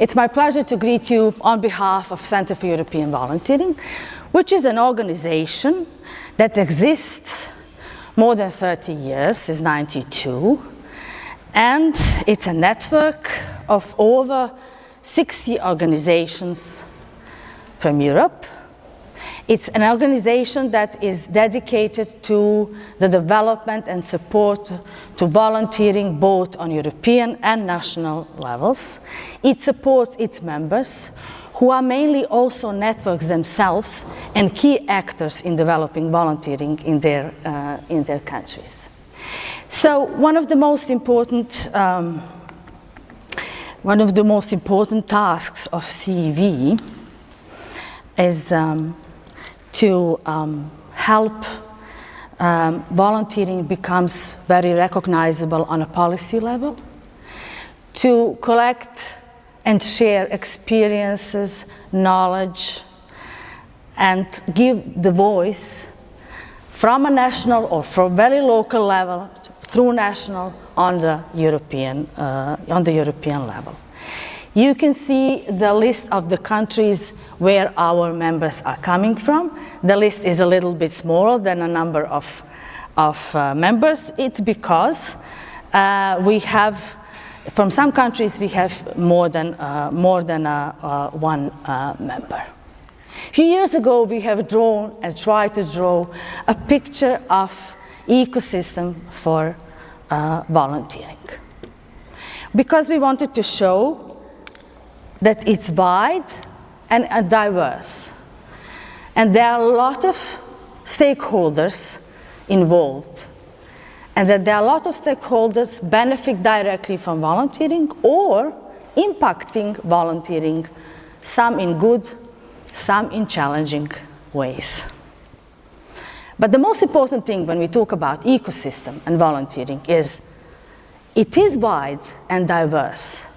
It's my pleasure to greet you on behalf of Center for European Volunteering, which is an organization that exists more than 30 years, since 92, and it's a network of over 60 organizations from Europe. It's an organization that is dedicated to the development and support to volunteering both on European and national levels. It supports its members, who are mainly also networks themselves and key actors in developing volunteering in their countries. So one of the most important tasks of CEV is to help volunteering becomes very recognizable on a policy level, to collect and share experiences, knowledge, and give the voice from a national or from very local level through national on the European level. You can see the list of the countries where our members are coming from. The list is a little bit smaller than a number of members. It's because we have, from some countries, we have more than one member. A few years ago, we have drawn and tried to draw a picture of ecosystem for volunteering, because we wanted to show that it's wide and diverse. And there are a lot of stakeholders involved. And that there are a lot of stakeholders benefit directly from volunteering or impacting volunteering, some in good, some in challenging ways. But the most important thing when we talk about ecosystem and volunteering is it is wide and diverse.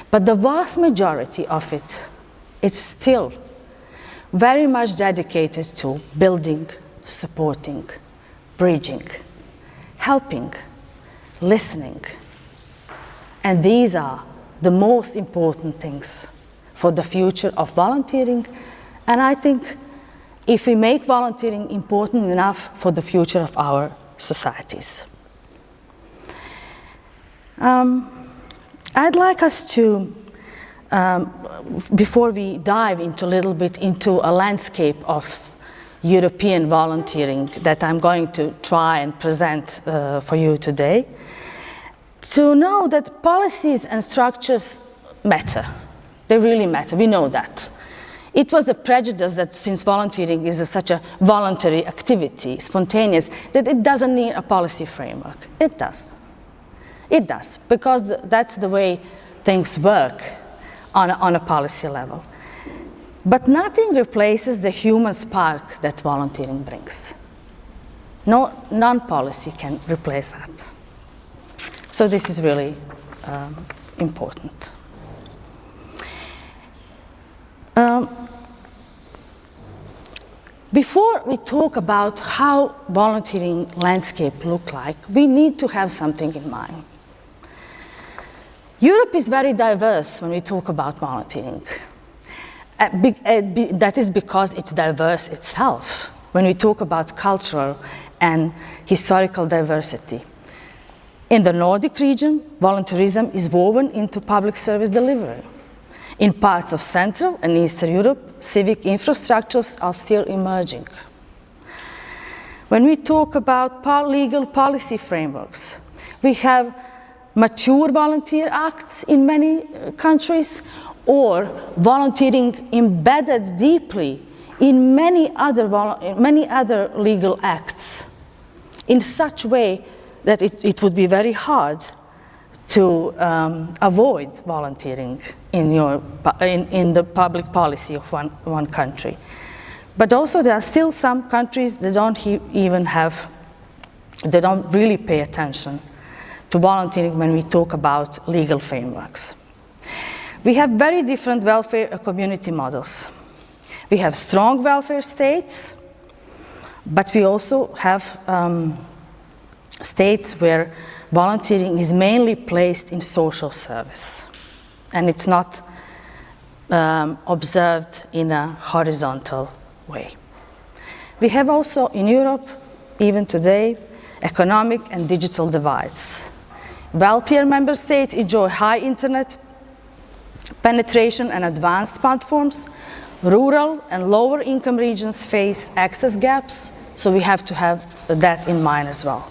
But the vast majority of it is still very much dedicated to building, supporting, bridging, helping, listening. And these are the most important things for the future of volunteering. And I think if we make volunteering important enough for the future of our societies. I'd like us to, before we dive into a little bit into a landscape of European volunteering that I'm going to try and present for you today, to know that policies and structures matter. They really matter, we know that. It was a prejudice that since volunteering is such a voluntary activity, spontaneous, that it doesn't need a policy framework. It does. It does, because that's the way things work on a policy level. But nothing replaces the human spark that volunteering brings. No non-policy can replace that. So this is really important. Before we talk about how volunteering landscape look like, we need to have something in mind. Europe is very diverse when we talk about volunteering. That is because it's diverse itself when we talk about cultural and historical diversity. In the Nordic region, volunteerism is woven into public service delivery. In parts of Central and Eastern Europe, civic infrastructures are still emerging. When we talk about legal policy frameworks, we have mature volunteer acts in many countries, or volunteering embedded deeply in many other legal acts in such way that it would be very hard to avoid volunteering in the public policy of one country. But also there are still some countries that they don't really pay attention to volunteering when we talk about legal frameworks. We have very different welfare and community models. We have strong welfare states, but we also have states where volunteering is mainly placed in social service. And it's not observed in a horizontal way. We have also in Europe, even today, economic and digital divides. Wealthier member states enjoy high internet penetration and advanced platforms. Rural and lower income regions face access gaps, so we have to have that in mind as well.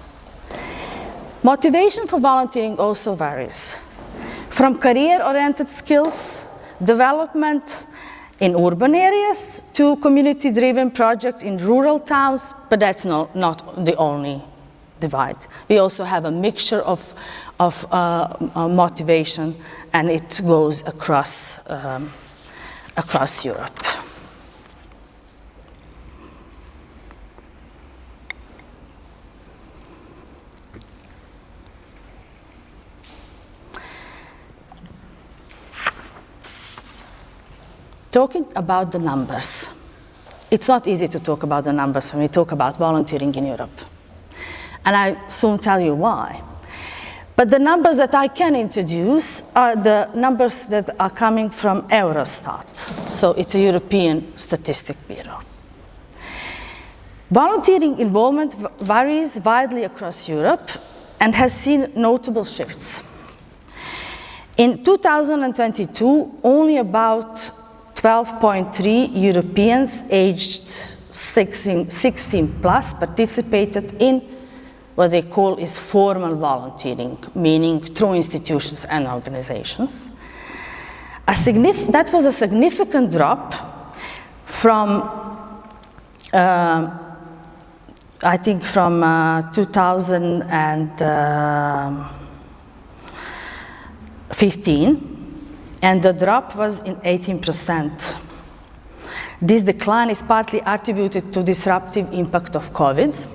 Motivation for volunteering also varies. From career-oriented skills, development in urban areas, to community-driven projects in rural towns, but that's not the only divide. We also have a mixture of motivation, and it goes across Europe. Talking about the numbers. It's not easy to talk about the numbers when we talk about volunteering in Europe. And I'll soon tell you why. But the numbers that I can introduce are the numbers that are coming from Eurostat. So it's a European Statistic Bureau. Volunteering involvement varies widely across Europe and has seen notable shifts. In 2022, only about 12.3 Europeans aged 16 plus participated in what they call is formal volunteering, meaning through institutions and organizations. That was a significant drop from, I think from 2015, and the drop was in 18%. This decline is partly attributed to disruptive impact of COVID.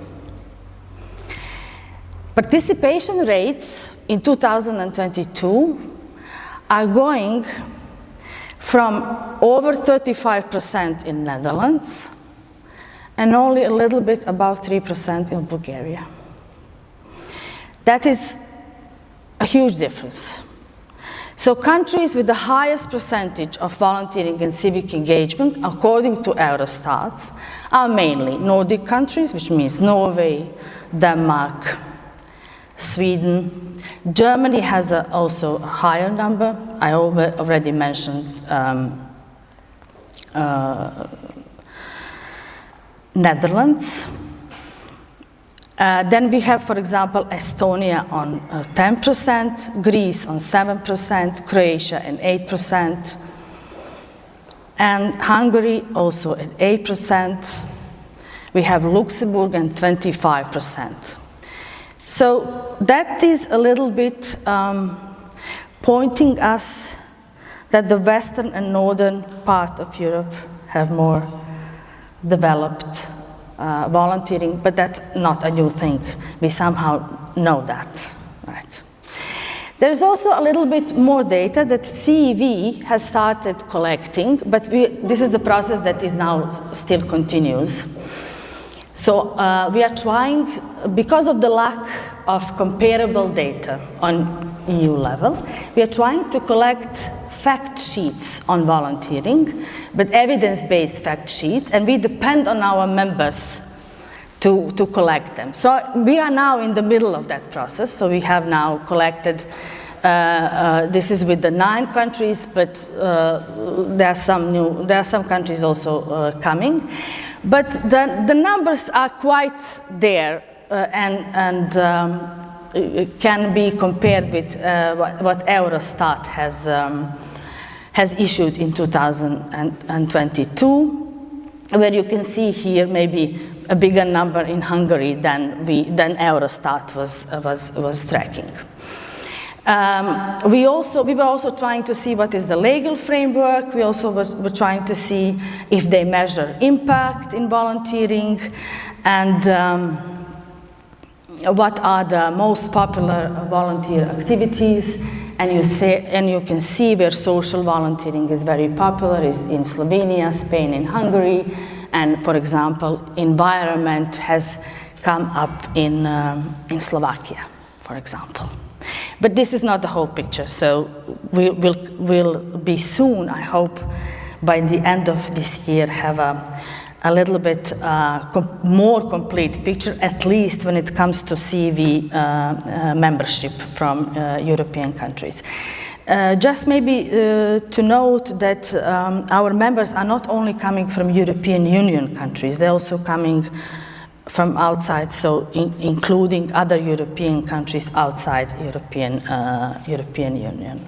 Participation rates in 2022 are going from over 35% in Netherlands and only a little bit above 3% in Bulgaria. That is a huge difference. So countries with the highest percentage of volunteering and civic engagement, according to Eurostat, are mainly Nordic countries, which means Norway, Denmark, Sweden. Germany has also a higher number. I already mentioned Netherlands. Then we have, for example, Estonia on 10%, Greece on 7%, Croatia at 8%, and Hungary also at 8%. We have Luxembourg and 25%. So that is a little bit pointing us that the western and northern part of Europe have more developed volunteering, but that's not a new thing. We somehow know that, right? There's also a little bit more data that CEV has started collecting, but this is the process that is now still continues. So we are trying, because of the lack of comparable data on EU level, we are trying to collect fact sheets on volunteering, but evidence-based fact sheets, and we depend on our members to collect them. So we are now in the middle of that process, so we have now collected, this is with the 9 countries, but there are some countries also coming. But the numbers are quite there and can be compared with what Eurostat has issued in 2022, where you can see here maybe a bigger number in Hungary than Eurostat was tracking. We were also trying to see what is the legal framework. We also were trying to see if they measure impact in volunteering and what are the most popular volunteer activities. And you can see where social volunteering is very popular is in Slovenia, Spain, and Hungary. And for example, environment has come up in Slovakia, for example. But this is not the whole picture, so we'll be soon, I hope, by the end of this year, have a little bit more complete picture, at least when it comes to CV membership from European countries. Just maybe to note that our members are not only coming from European Union countries, they're also coming from outside, so including other European countries outside European Union.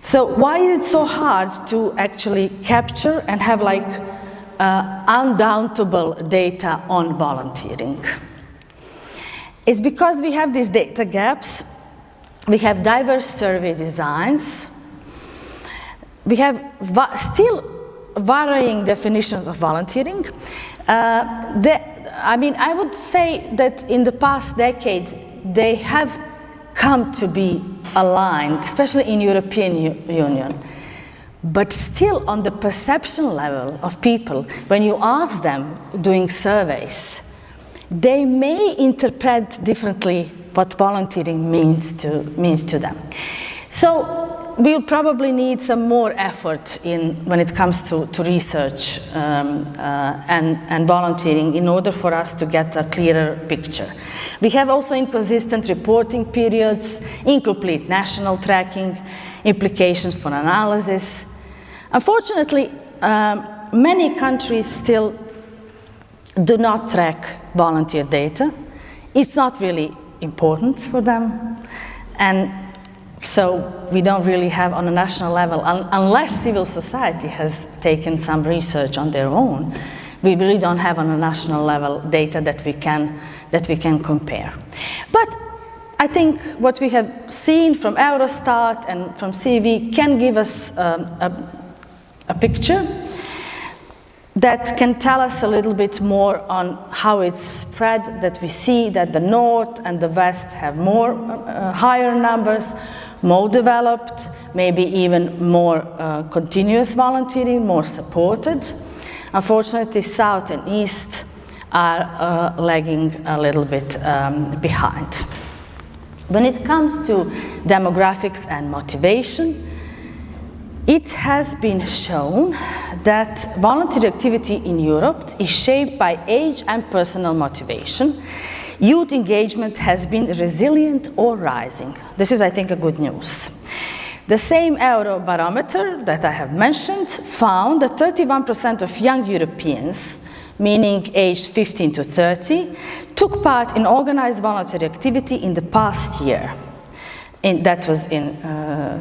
So why is it so hard to actually capture and have like undountable data on volunteering? It's because we have these data gaps. We have diverse survey designs. We have still varying definitions of volunteering. I would say that in the past decade, they have come to be aligned, especially in European Union. But still on the perception level of people, when you ask them doing surveys, they may interpret differently what volunteering means to them. So we'll probably need some more effort when it comes to research and volunteering in order for us to get a clearer picture. We have also inconsistent reporting periods, incomplete national tracking, implications for analysis. Unfortunately, many countries still do not track volunteer data. It's not really important for them, and so we don't really have on a national level, unless civil society has taken some research on their own, we really don't have on a national level data that we can compare. But I think what we have seen from Eurostat and from CV can give us a picture that can tell us a little bit more on how it's spread, that we see that the North and the West have more higher numbers, more developed, maybe even more continuous volunteering, more supported. Unfortunately, South and East are lagging a little bit behind. When it comes to demographics and motivation, it has been shown that volunteer activity in Europe is shaped by age and personal motivation. Youth engagement has been resilient or rising. This is, I think, a good news. The same Eurobarometer that I have mentioned found that 31% of young Europeans, meaning aged 15 to 30, took part in organized voluntary activity in the past year. That was in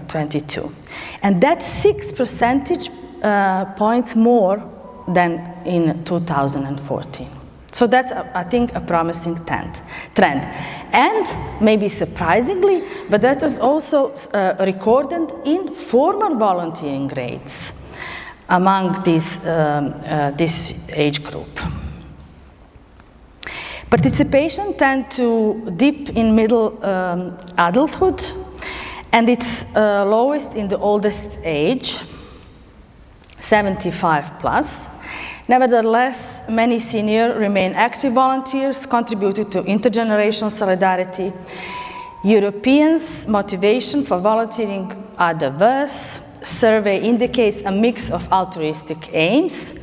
22. And that's 6 percentage points more than in 2014. So that's, I think, a promising trend. And maybe surprisingly, but that was also recorded in formal volunteering rates among this age group. Participation tends to dip in middle adulthood, and it's lowest in the oldest age, 75 plus. Nevertheless, many seniors remain active volunteers, contributing to intergenerational solidarity. Europeans' motivation for volunteering are diverse. Survey indicates a mix of altruistic aims,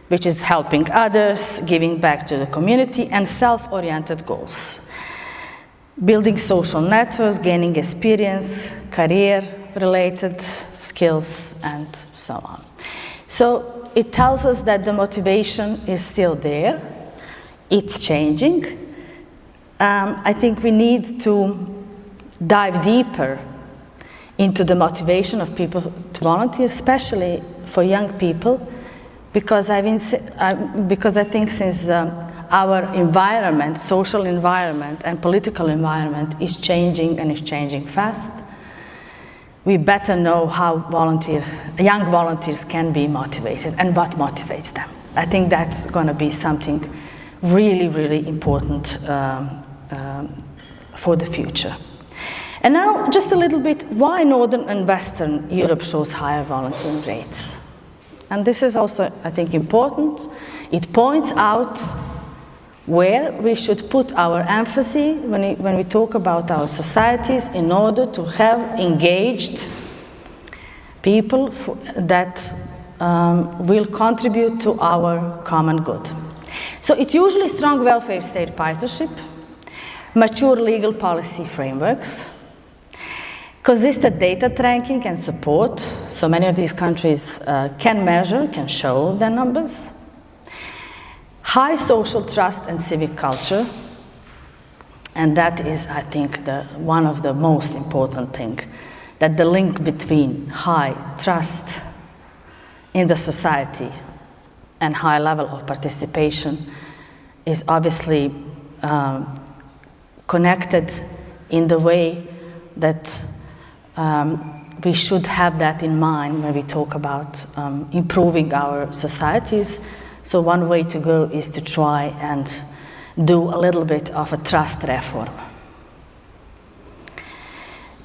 which is helping others, giving back to the community, and self-oriented goals. Building social networks, gaining experience, career-related skills, and so on. So it tells us that the motivation is still there. It's changing. I think we need to dive deeper into the motivation of people to volunteer, especially for young people, because I think since our environment, social environment and political environment is changing and is changing fast, we better know how young volunteers can be motivated and what motivates them. I think that's going to be something really, really important for the future. And now, just a little bit, why Northern and Western Europe shows higher volunteering rates. And this is also, I think, important. It points out where we should put our emphasis when we talk about our societies in order to have engaged people that will contribute to our common good. So it's usually strong welfare state partnership, mature legal policy frameworks, consistent data tracking and support. So many of these countries can measure, can show their numbers. High social trust and civic culture. And that is, I think, one of the most important things, that the link between high trust in the society and high level of participation is obviously connected in the way that we should have that in mind when we talk about improving our societies. So one way to go is to try and do a little bit of a trust reform.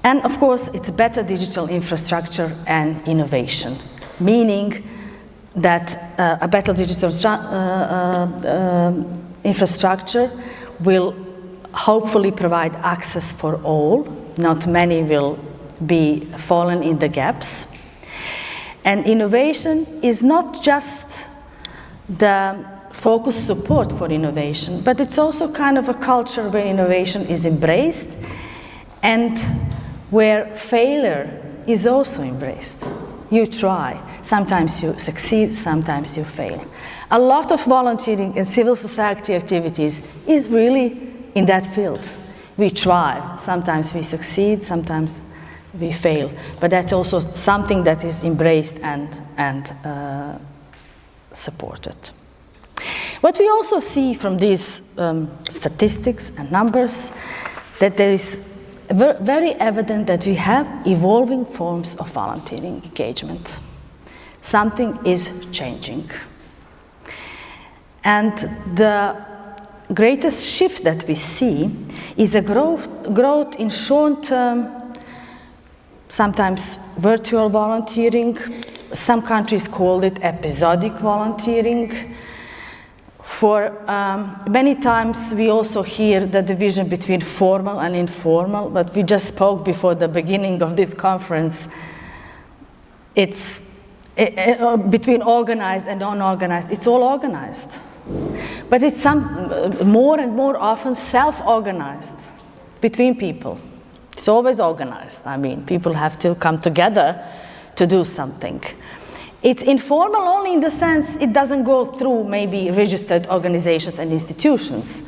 And of course, it's better digital infrastructure and innovation, meaning that a better digital infrastructure will hopefully provide access for all. Not many will be fallen in the gaps. And innovation is not just the focused support for innovation, but it's also kind of a culture where innovation is embraced and where failure is also embraced. You try. Sometimes you succeed, sometimes you fail. A lot of volunteering and civil society activities is really in that field. We try. Sometimes we succeed, sometimes we fail. But that's also something that is embraced and supported. What we also see from these statistics and numbers, that there is very evident that we have evolving forms of volunteering engagement. Something is changing. And the greatest shift that we see is a growth in short-term, sometimes virtual volunteering. Some countries call it episodic volunteering. For many times we also hear the division between formal and informal, but we just spoke before the beginning of this conference. It's between organized and unorganized. It's all organized. But it's more and more often self-organized between people. It's always organized. I mean, people have to come together to do something. It's informal only in the sense it doesn't go through maybe registered organizations and institutions,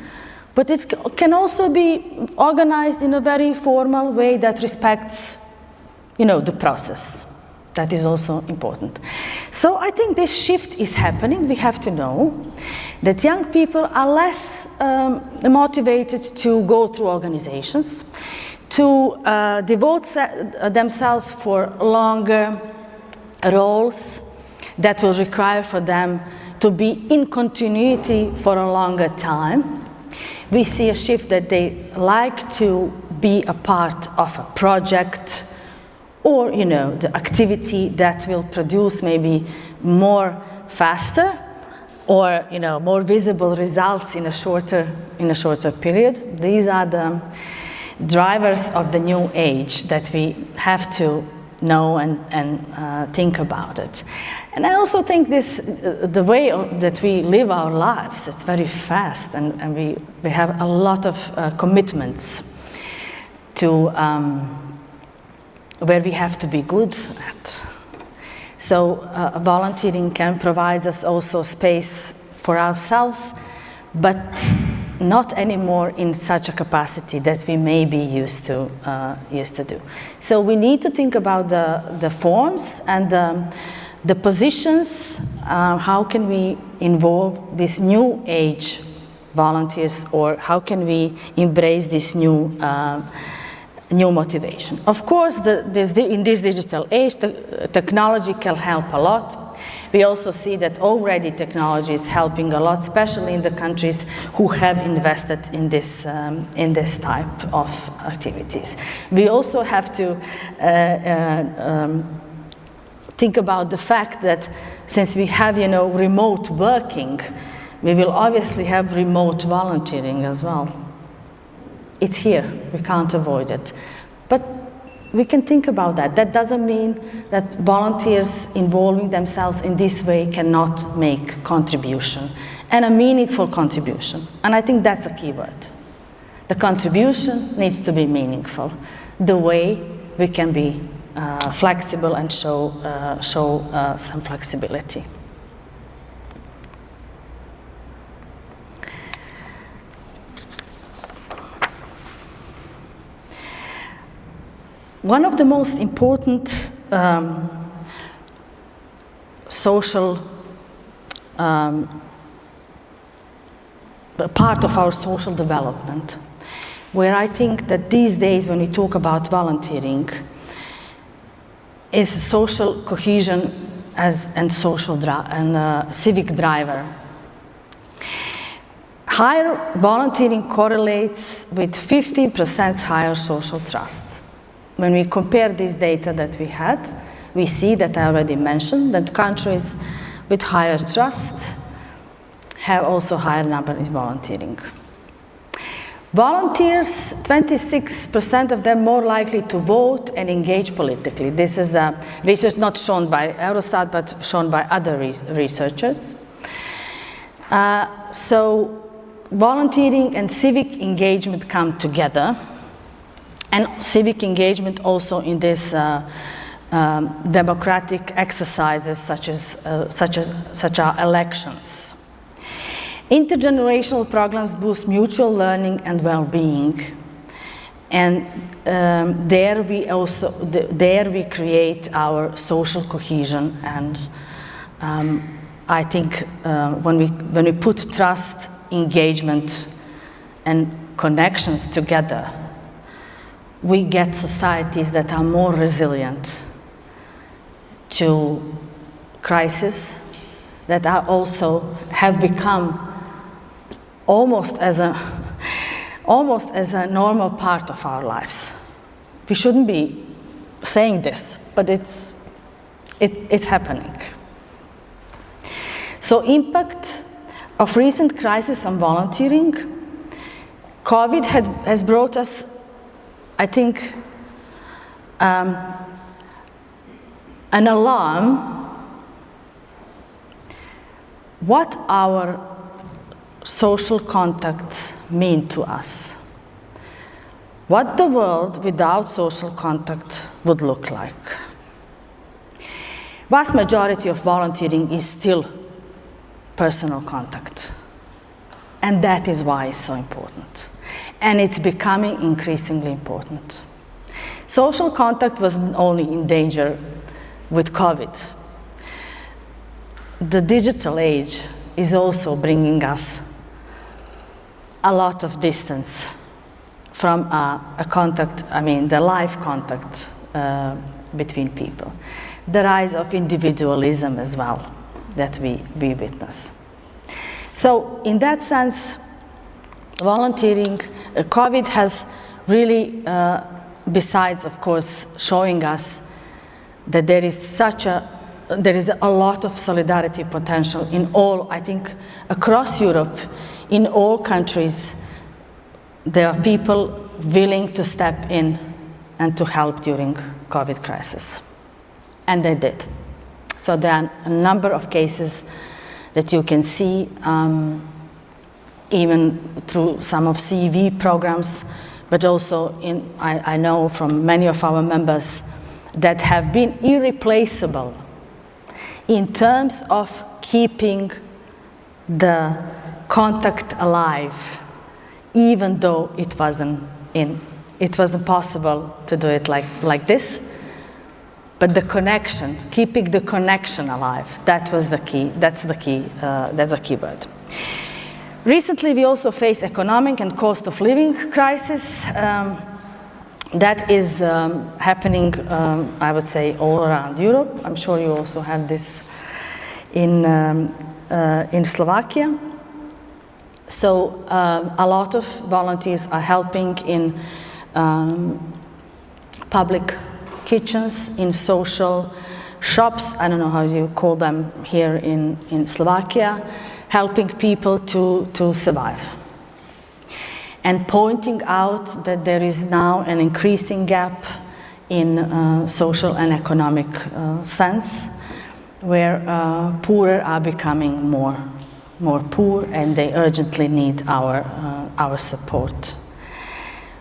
but it can also be organized in a very formal way that respects, the process. That is also important. So I think this shift is happening. We have to know that young people are less motivated to go through organizations, to devote themselves for longer roles that will require for them to be in continuity for a longer time. We see a shift that they like to be a part of a project or, the activity that will produce maybe more faster or, more visible results in a shorter period. These are the drivers of the new age that we have to know and think about it. And I also think the way that we live our lives is very fast, and we have a lot of commitments to where we have to be good at. So volunteering can provide us also space for ourselves, but not anymore in such a capacity that we may be used to do. So we need to think about the forms and the positions. How can we involve this new age volunteers, or how can we embrace this new motivation? Of course, in this digital age, the technology can help a lot. We also see that already technology is helping a lot, especially in the countries who have invested in this type of activities. We also have to think about the fact that since we have, remote working, We will obviously have remote volunteering as well. It's here, we can't avoid it. But we can think about that. That doesn't mean that volunteers involving themselves in this way cannot make contribution, and a meaningful contribution. And I think that's a key word. The contribution needs to be meaningful. The way we can be flexible and show some flexibility. One of the most important social part of our social development, where I think that these days when we talk about volunteering, is social cohesion and social civic driver. Higher volunteering correlates with 15% higher social trust. When we compare this data that we had, we see that I already mentioned that countries with higher trust have also higher number in volunteering. Volunteers, 26% of them more likely to vote and engage politically. This is a research not shown by Eurostat, but shown by other researchers. So volunteering and civic engagement come together. And civic engagement also in this democratic exercises such as elections. Intergenerational programs boost mutual learning and well-being, and there we create our social cohesion. And I think when we put trust, engagement, and connections together, we get societies that are more resilient to crisis, that are also have become almost as a normal part of our lives. We shouldn't be saying this, but it's happening. So impact of recent crisis on volunteering. COVID has brought us, I think, an alarm what our social contacts mean to us. What the world without social contact would look like. Vast majority of volunteering is still personal contact. And that is why it's so important. And it's becoming increasingly important. Social contact wasn't only in danger with COVID. The digital age is also bringing us a lot of distance from a contact, the live contact between people. The rise of individualism as well that we witness. So in that sense, volunteering, COVID has really, besides of course showing us that there is a lot of solidarity potential in all, I think, across Europe, in all countries, there are people willing to step in and to help during COVID crisis. And they did. So there are a number of cases that you can see, even through some of CEV programs, but also I know from many of our members that have been irreplaceable in terms of keeping the contact alive, even though it wasn't possible to do it like this. But the connection, keeping the connection alive, that was the key. That's the key word. Recently, we also face economic and cost of living crisis. That is happening, I would say, all around Europe. I'm sure you also have this in Slovakia. So a lot of volunteers are helping in public kitchens, in social shops, I don't know how you call them here in Slovakia, helping people to survive. And pointing out that there is now an increasing gap in social and economic sense, where poorer are becoming more poor, and they urgently need our support.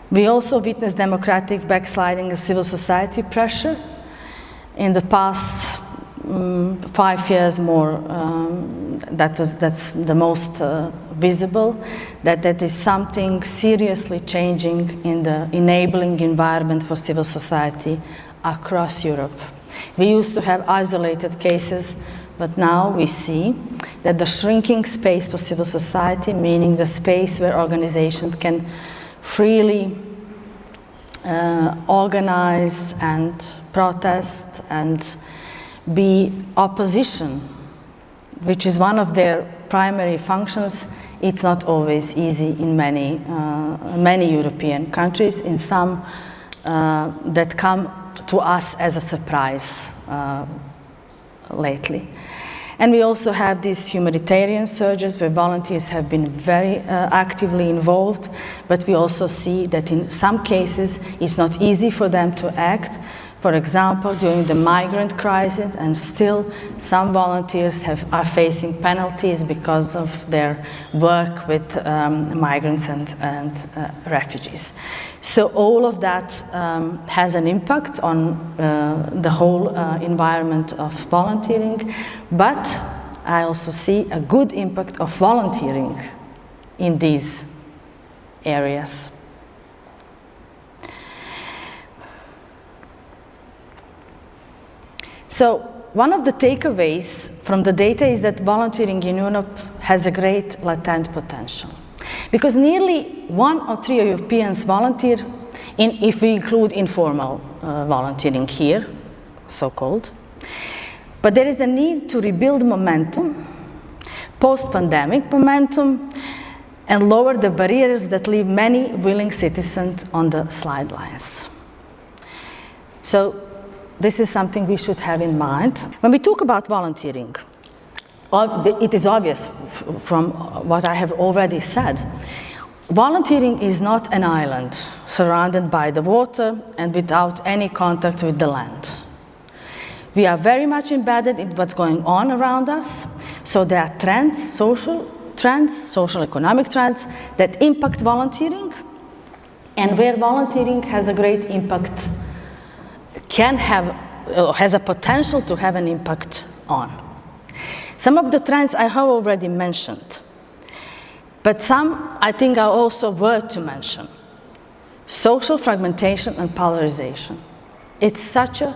We also witness democratic backsliding and civil society pressure. In the past 5 years more, that's the most visible, that is something seriously changing in the enabling environment for civil society across Europe. We used to have isolated cases, but now we see that the shrinking space for civil society, meaning the space where organizations can freely organize and protest and be opposition, which is one of their primary functions. It's not always easy in many European countries, in some that come to us as a surprise lately. And we also have these humanitarian surges where volunteers have been very actively involved, but we also see that in some cases it's not easy for them to act. For example, during the migrant crisis, and still some volunteers are facing penalties because of their work with migrants and refugees. So all of that has an impact on the whole environment of volunteering, but I also see a good impact of volunteering in these areas. So one of the takeaways from the data is that volunteering in Europe has a great latent potential. Because nearly 1 or 3 Europeans volunteer, if we include informal volunteering here, so-called. But there is a need to rebuild momentum, post-pandemic momentum, and lower the barriers that leave many willing citizens on the sidelines. So this is something we should have in mind. When we talk about volunteering, it is obvious from what I have already said. Volunteering is not an island surrounded by the water and without any contact with the land. We are very much embedded in what's going on around us, so there are trends, social economic trends that impact volunteering, and where volunteering has a great impact, has a potential to have an impact on. Some of the trends I have already mentioned, but some I think are also worth to mention. Social fragmentation and polarization. It's such a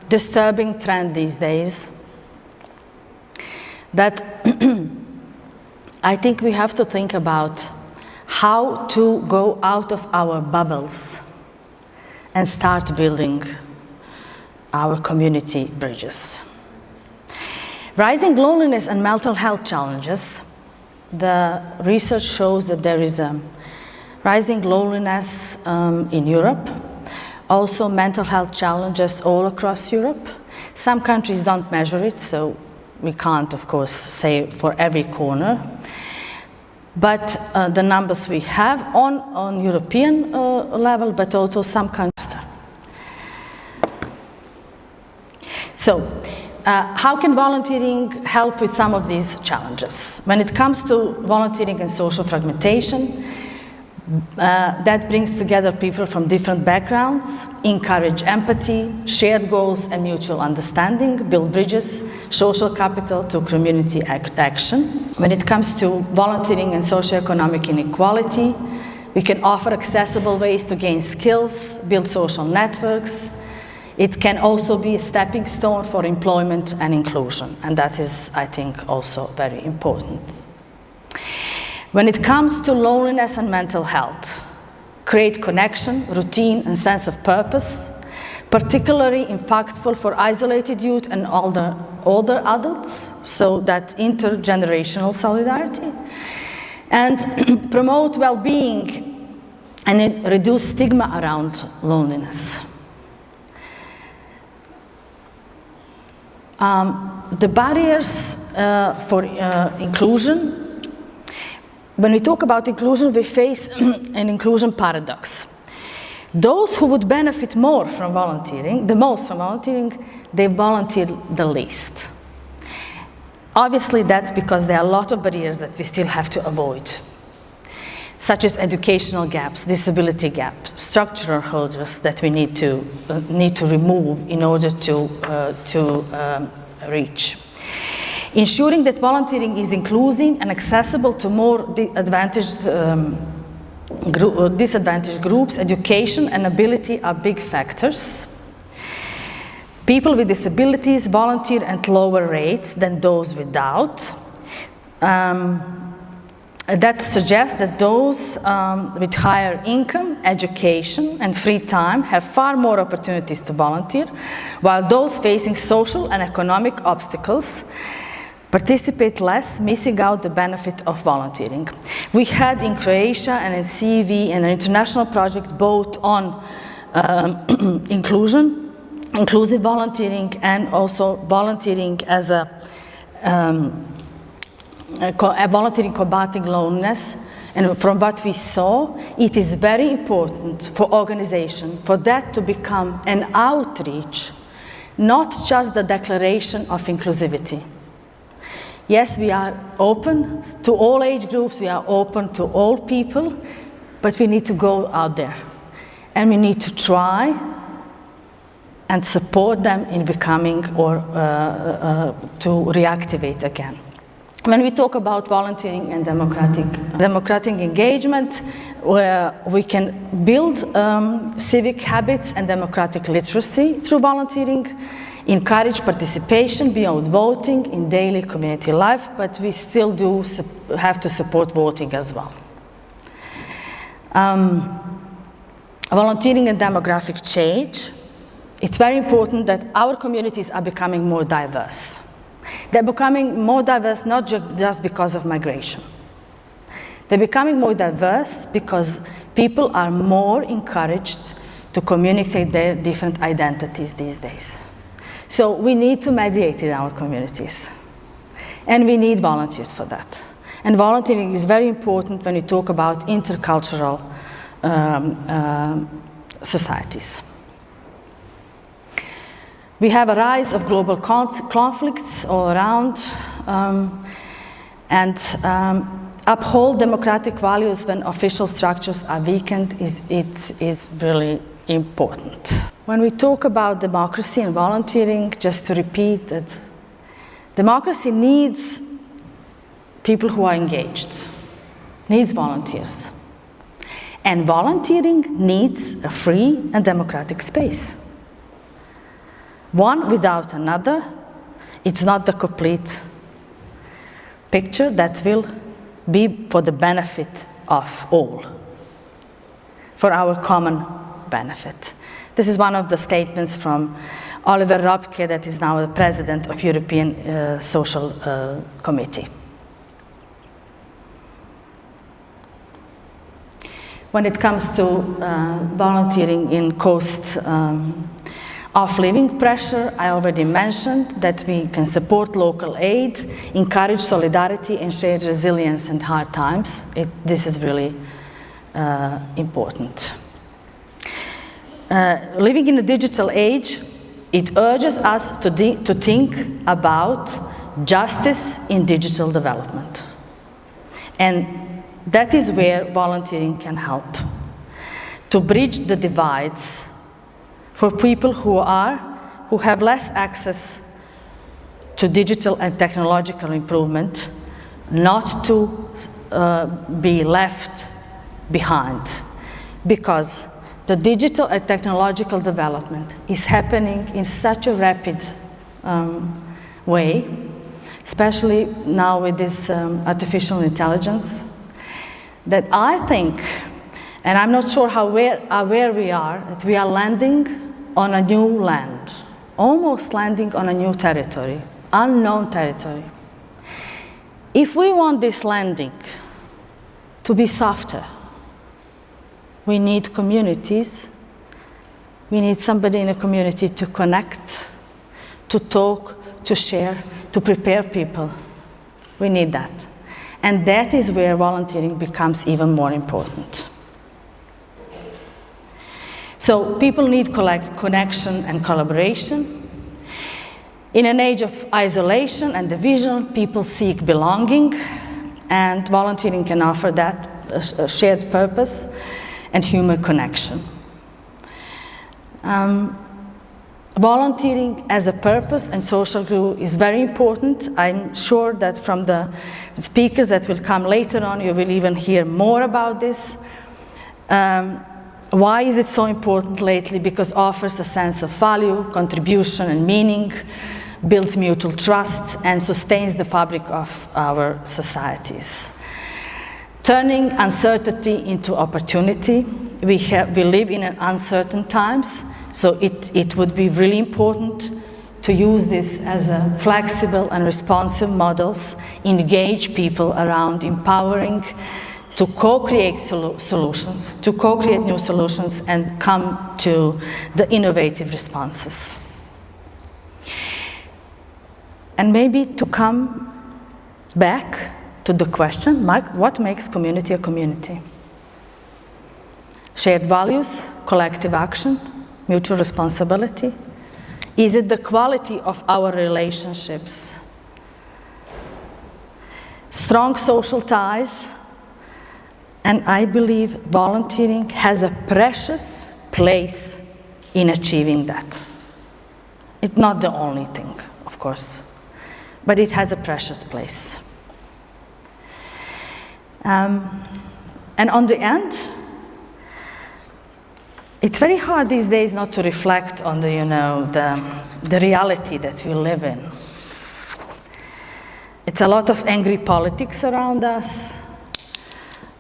disturbing trend these days that I think we have to think about how to go out of our bubbles and start building our community bridges. Rising loneliness and mental health challenges. The research shows that there is a rising loneliness in Europe, also mental health challenges all across Europe. Some countries don't measure it, so we can't, of course, say for every corner. But the numbers we have on European level, but also some countries. So, how can volunteering help with some of these challenges? When it comes to volunteering and social fragmentation, that brings together people from different backgrounds, encourage empathy, shared goals and mutual understanding, build bridges, social capital to community action. When it comes to volunteering and socioeconomic inequality, we can offer accessible ways to gain skills, build social networks. It can also be a stepping stone for employment and inclusion, and that is, I think, also very important. When it comes to loneliness and mental health, create connection, routine, and sense of purpose, particularly impactful for isolated youth and older adults, so that intergenerational solidarity, and promote well-being and reduce stigma around loneliness. The barriers for inclusion. When we talk about inclusion, we face an inclusion paradox. Those who would benefit more from volunteering, the most from volunteering, they volunteer the least. Obviously, that's because there are a lot of barriers that we still have to avoid, such as educational gaps, disability gaps, structural hurdles that we need to remove in order to reach. Ensuring that volunteering is inclusive and accessible to more disadvantaged groups, education and ability are big factors. People with disabilities volunteer at lower rates than those without. That suggests that those with higher income, education, and free time have far more opportunities to volunteer, while those facing social and economic obstacles participate less, missing out the benefit of volunteering. We had in Croatia and in CEV an international project both on inclusive volunteering and also volunteering as volunteering combating loneliness. And from what we saw, it is very important for organization for that to become an outreach, not just the declaration of inclusivity. Yes, we are open to all age groups, we are open to all people, but we need to go out there and we need to try and support them in becoming or to reactivate again. When we talk about volunteering and democratic engagement, where we can build civic habits and democratic literacy through volunteering, encourage participation beyond voting in daily community life, but we still do have to support voting as well. Volunteering and demographic change. It's very important that our communities are becoming more diverse. They're becoming more diverse not just because of migration. They're becoming more diverse because people are more encouraged to communicate their different identities these days. So we need to mediate in our communities. And we need volunteers for that. And volunteering is very important when we talk about intercultural societies. We have a rise of global conflicts all around and uphold democratic values when official structures are weakened is really important. When we talk about democracy and volunteering, just to repeat that democracy needs people who are engaged, needs volunteers. And volunteering needs a free and democratic space. One without another, it's not the complete picture that will be for the benefit of all, for our common benefit. This is one of the statements from Oliver Robke, that is now the president of European Social Committee. When it comes to volunteering in cost of living pressure, I already mentioned that we can support local aid, encourage solidarity and share resilience in hard times. This is really important. Living in a digital age, it urges us to think about justice in digital development. And that is where volunteering can help, to bridge the divides for people who have less access to digital and technological improvement, not to be left behind, because the digital and technological development is happening in such a rapid way, especially now with this artificial intelligence, that I think, and I'm not sure where we are, that we are landing on a new land, almost landing on a new territory, unknown territory. If we want this landing to be softer, we need communities. We need somebody in a community to connect, to talk, to share, to prepare people. We need that. And that is where volunteering becomes even more important. So people need connection and collaboration. In an age of isolation and division, people seek belonging, and volunteering can offer that shared purpose and human connection. Volunteering as a purpose and social glue is very important. I'm sure that from the speakers that will come later on, you will even hear more about this. Why is it so important lately? Because it offers a sense of value, contribution, and meaning, builds mutual trust, and sustains the fabric of our societies. Turning uncertainty into opportunity. We live in uncertain times, so it would be really important to use this as a flexible and responsive models, engage people around empowering, to co-create solutions, to co-create new solutions and come to the innovative responses. And maybe to come back to the question, what makes community a community? Shared values, collective action, mutual responsibility? Is it the quality of our relationships? Strong social ties, and I believe volunteering has a precious place in achieving that. It's not the only thing, of course, but it has a precious place. And on the end, it's very hard these days not to reflect on the reality that we live in. It's a lot of angry politics around us,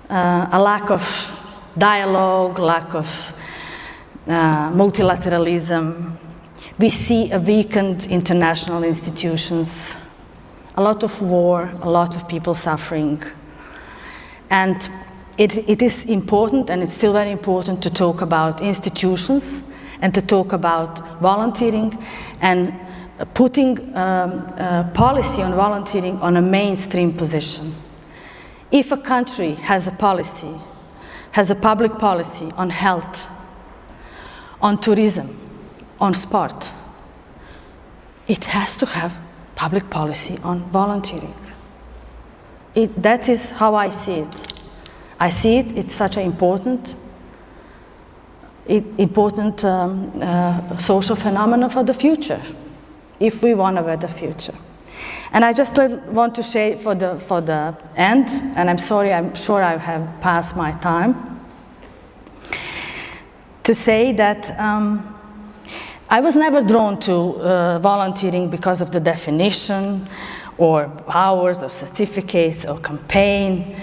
a lack of dialogue, lack of multilateralism. We see a weakened international institutions, a lot of war, a lot of people suffering. And it is important, and it's still very important, to talk about institutions and to talk about volunteering and putting policy on volunteering on a mainstream position. If a country has a policy, has a public policy on health, on tourism, on sport, it has to have public policy on volunteering. That is how I see it. I see it's such an important social phenomenon for the future, if we want a better future. And I just want to say for the end, and I'm sorry, I'm sure I have passed my time, to say that I was never drawn to volunteering because of the definition or hours or certificates or campaign.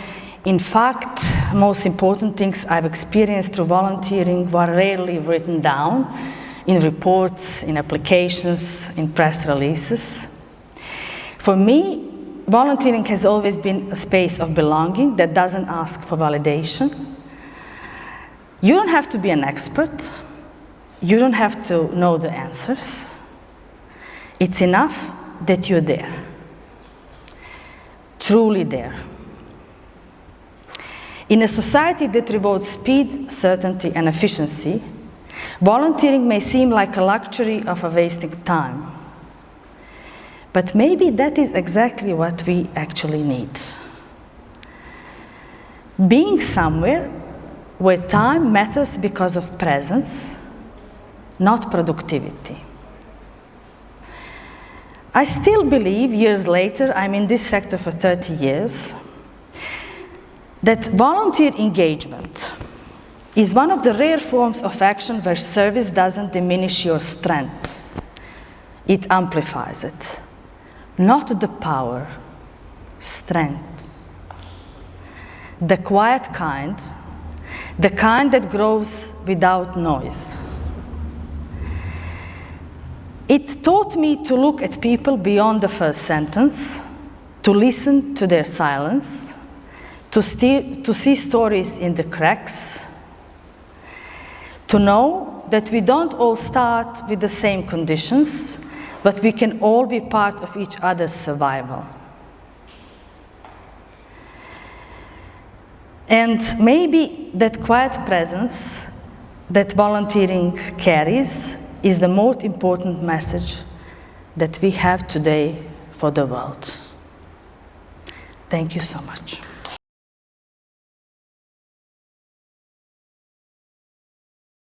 In fact, most important things I've experienced through volunteering were rarely written down in reports, in applications, in press releases. For me, volunteering has always been a space of belonging that doesn't ask for validation. You don't have to be an expert. You don't have to know the answers. It's enough that you're there, truly there. In a society that rewards speed, certainty, and efficiency, volunteering may seem like a luxury of a wasting time. But maybe that is exactly what we actually need. Being somewhere where time matters because of presence, not productivity. I still believe, years later, I'm in this sector for 30 years, that volunteer engagement is one of the rare forms of action where service doesn't diminish your strength. It amplifies it. Not the power, strength. The quiet kind, the kind that grows without noise. It taught me to look at people beyond the first sentence, to listen to their silence, to see stories in the cracks, to know that we don't all start with the same conditions, but we can all be part of each other's survival. And maybe that quiet presence that volunteering carries is the most important message that we have today for the world. Thank you so much.